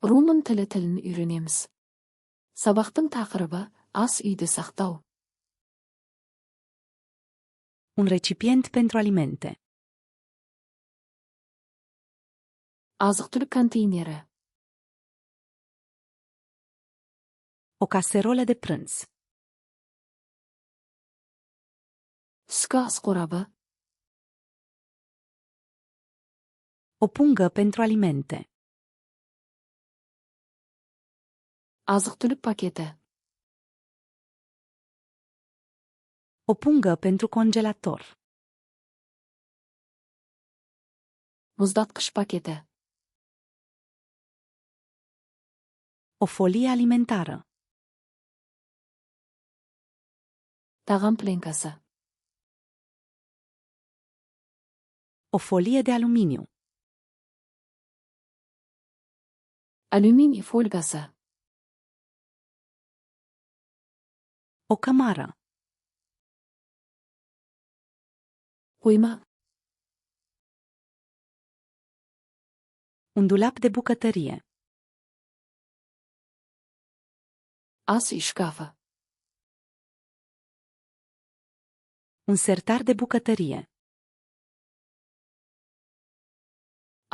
Румын тілін үйренеміз. Сабақтың тақырыбы ас үйді сақтау. Un recipient pentru alimente. Азық-түлік контейнері. O caserolă de prânz. Түскі ас қорабы. O pungă pentru alimente. Азық-түлік пакеті. O pungă pentru congelator. Мұздатқыш пакеті. O folie alimentară. Тағам пленкасы. O folie de aluminiu. Алюминий фольгасы. O cămară. Қойма. Un dulap de bucătărie. Ас үй шкафы. Un sertar de bucătărie.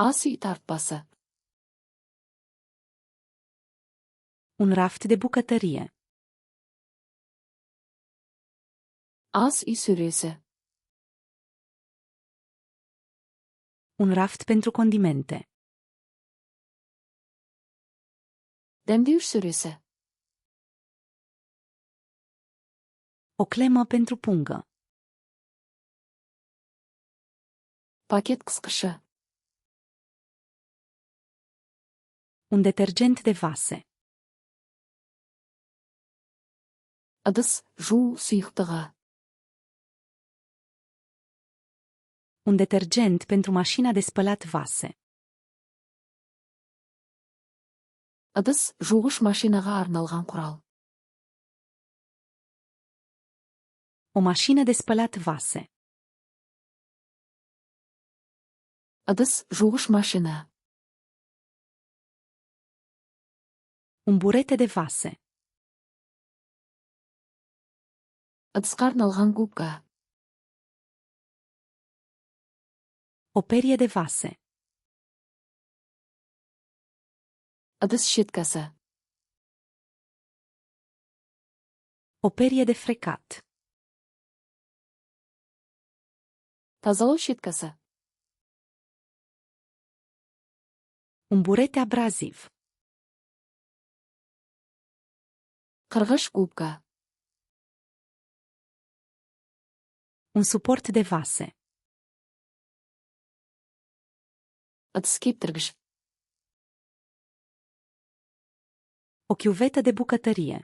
Ас үй тартпасы. Un raft de bucătărie. Ас үй сөресі. Un raft pentru condimente. Дәмдеуіш сөресі. O clemă pentru pungă. Пакет қысқышы. Un detergent de vase. Ыдыс жуу сұйықтығы. Un detergent pentru mașina de spălat vase. Ыдыс жуғыш машинаға арналған құрал. O mașină de spălat vase. Ыдыс жуғыш машина. Un burete de vase. Ыдысқа арналған губка. O perie de vase. Ыдыс щеткасы. O perie de frecat. Тазалау щеткасы. Un burete abraziv. Қырғыш губка. Un suport de vase. Ыдыс кептіргіш. O chiuvetă de bucătărie.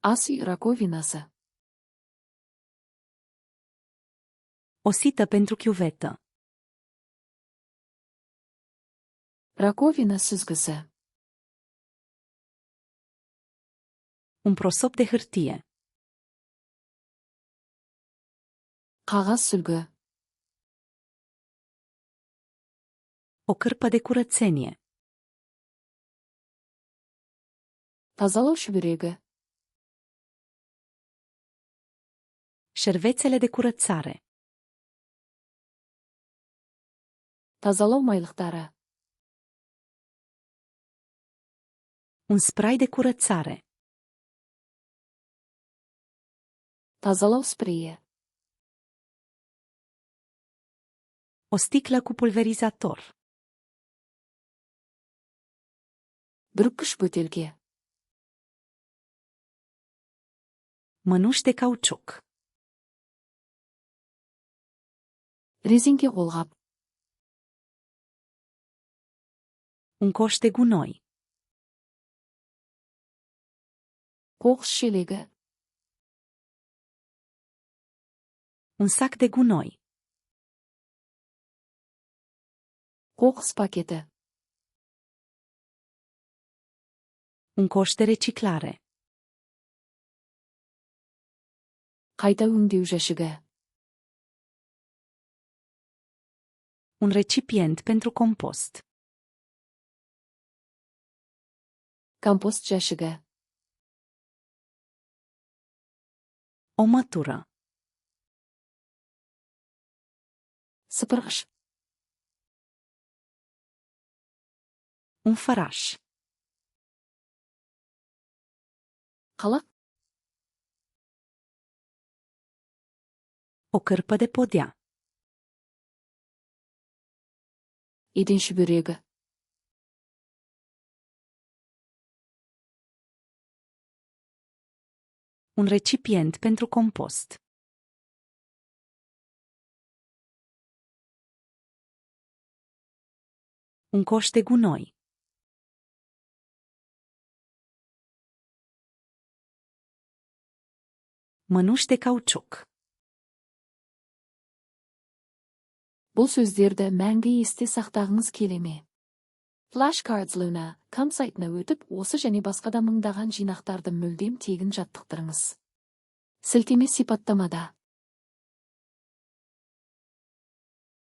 Ас үй раковинасы. O sită pentru chiuvetă. Раковина сүзгісі. Un prosop de hârtie. Қағаз сүлгі. O cârpă de curățenie. Тазалау шүберегі. Șervețele de curățare. Тазалау майлықтары. Un spray de curățare. Тазалау спрейі. O sticlă cu pulverizator. Бүріккіш бөтелке. Mănuși de cauciuc. Резеңке қолғап. Un coș de gunoi. Қоқыс шелегі. Un sac de gunoi. Қоқыс пакеті. Un coș de reciclare. Қайта өңдеу жәшігі. Un recipient pentru compost. Компост жәшігі. O mătură. Сыпырғыш. Un făraș. Қалақ. O cârpă de podea. Еден шүберегі. Un recipient pentru compost. Un coș de gunoi. Mănuși de cauciuc. Бұл сөздерді мәңгі есте сақтағыңыз келе ме? Flashcards Luna com сайтына өтіп, осы және басқа да мыңдаған жинақтарды мүлдем тегін жаттықтырыңыз. Сілтеме сипаттамада.